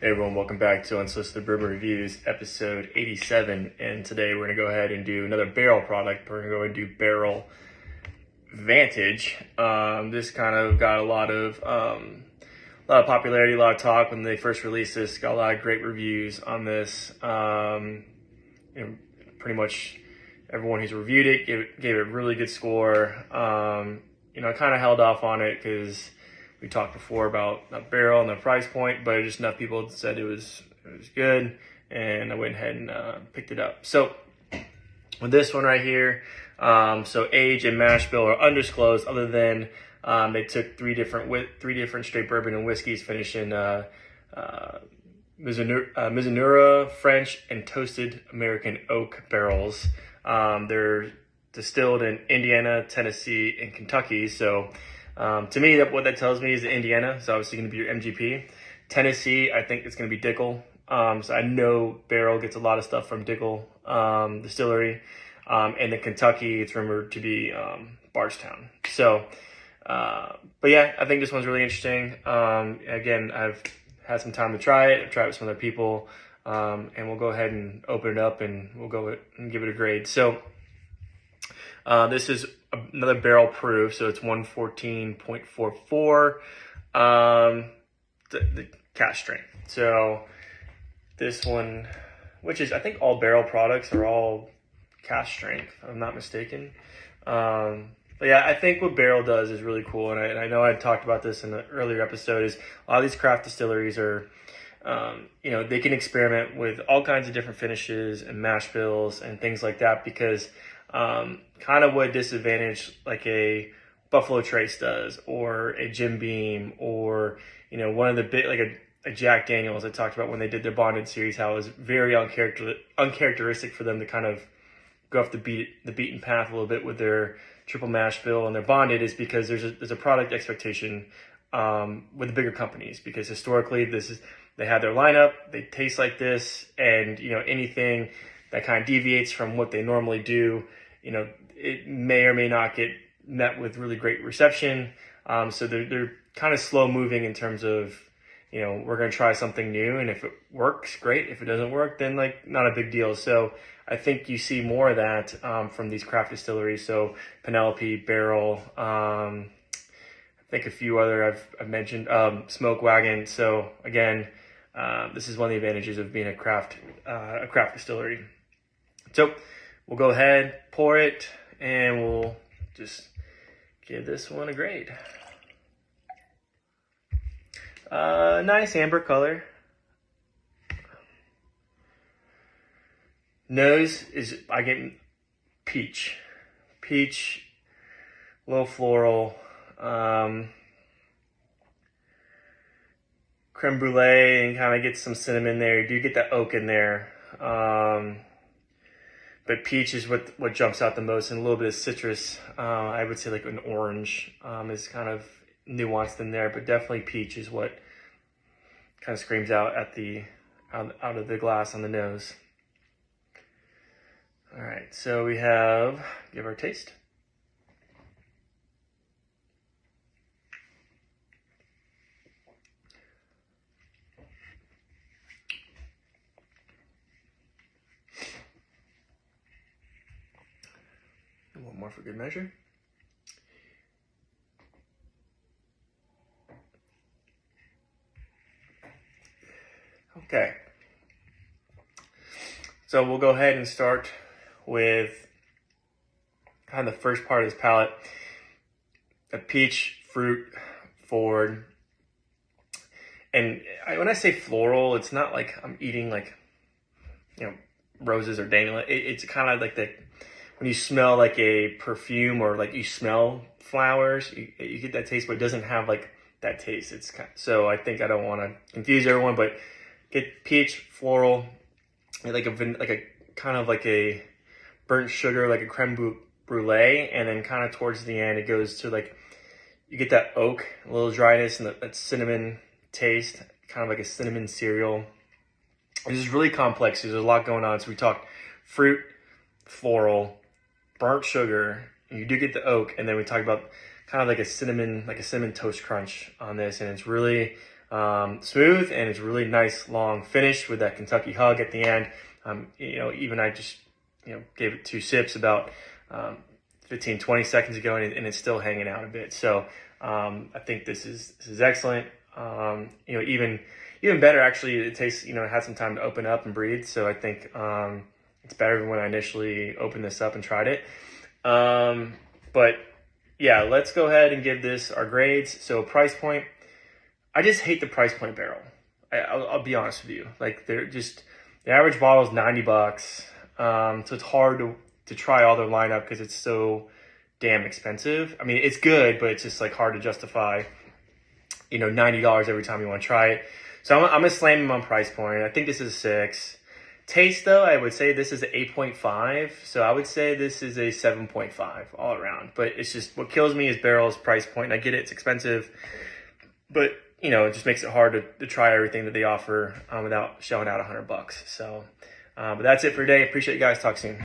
Hey everyone, welcome back to Unsolicited Bourbon Reviews, episode 87. And today we're going to go ahead and do another Barrell product. We're going to go and do Barrell Vantage. This kind of got a lot of popularity, a lot of talk when they first released this. Got a lot of great reviews on this. Pretty much everyone who's reviewed it gave it a really good score. I kind of held off on it because we talked before about Barrell and the price point, but just enough people said it was good, and I went ahead and picked it up. So with this one right here, so age and mash bill are undisclosed, other than they took three different straight bourbon and whiskeys, finished in Mizunara French and toasted American oak barrels. They're distilled in Indiana, Tennessee, and Kentucky. So to me, what that tells me is that Indiana is obviously going to be your MGP. Tennessee, I think it's going to be Dickel. So I know Barrell gets a lot of stuff from Dickel Distillery. And then Kentucky, it's rumored to be Bardstown. So, but yeah, I think this one's really interesting. Again, I've had some time to try it. I've tried it with some other people. And we'll go ahead and open it up and we'll go and give it a grade. So this is another barrel proof, so it's 114.44, the cask strength. So this one, which is, I think all Barrell products are all cask strength, if I'm not mistaken. But yeah, I think what Barrell does is really cool, and I know I talked about this in the earlier episode, is a lot of these craft distilleries are, they can experiment with all kinds of different finishes and mash bills and things like that, because kind of what disadvantage like a Buffalo Trace does, or a Jim Beam, or one of the big, like a Jack Daniels I talked about when they did their bonded series, how it was very uncharacteristic for them to kind of go off the beaten path a little bit with their triple mash bill and their bonded, is because there's a product expectation with the bigger companies, because historically they have their lineup, they taste like this, and anything that kind of deviates from what they normally do, it may or may not get met with really great reception. So they're kind of slow moving in terms of, we're going to try something new, and if it works, great. If it doesn't work, then not a big deal. So I think you see more of that from these craft distilleries. So Penelope, Barrell, I think a few other I've mentioned, Smoke Wagon. So again, this is one of the advantages of being a craft distillery. So we'll go ahead, pour it, and we'll just give this one a grade. Nice amber color. Nose is, I get peach, low floral, creme brulee, and kind of get some cinnamon there. You do get that oak in there. But peach is what jumps out the most, and a little bit of citrus. I would say like an orange is kind of nuanced in there, but definitely peach is what kind of screams out at out of the glass on the nose. All right, so we give our taste. One more for good measure. Okay. So we'll go ahead and start with kind of the first part of this palate. A peach fruit forward. And when I say floral, it's not like I'm eating roses or dandelion. It's kind of like when you smell like a perfume, or like you smell flowers, you get that taste, but it doesn't have like that taste. So I think I don't want to confuse everyone, but get peach, floral, like a kind of like a burnt sugar, like a creme brulee, and then kind of towards the end it goes to you get that oak, a little dryness, and that cinnamon taste, kind of like a cinnamon cereal. This is really complex. There's a lot going on. So we talked fruit, floral, burnt sugar, and you do get the oak, and then we talk about kind of like a cinnamon toast crunch on this, and it's really smooth, and it's really nice long finish with that Kentucky hug at the end. Even I just gave it 2 sips about 15-20 seconds ago, and it's still hanging out a bit. So I think this is excellent. Even better, actually, it tastes, it had some time to open up and breathe. So I think it's better than when I initially opened this up and tried it. But yeah, let's go ahead and give this our grades. So price point, I just hate the price point Barrel. I'll be honest with you. Like, they're just, the average bottle is $90. So it's hard to try all their lineup because it's so damn expensive. I mean, it's good, but it's just like hard to justify, $90 every time you want to try it. So I'm going to slam them on price point. I think this is a 6. Taste, though, I would say this is an 8.5. So I would say this is a 7.5 all around. But it's just, what kills me is Barrel's price point. I get it, it's expensive. But, it just makes it hard to try everything that they offer without shelling out $100. So, but that's it for today. Appreciate you guys. Talk soon.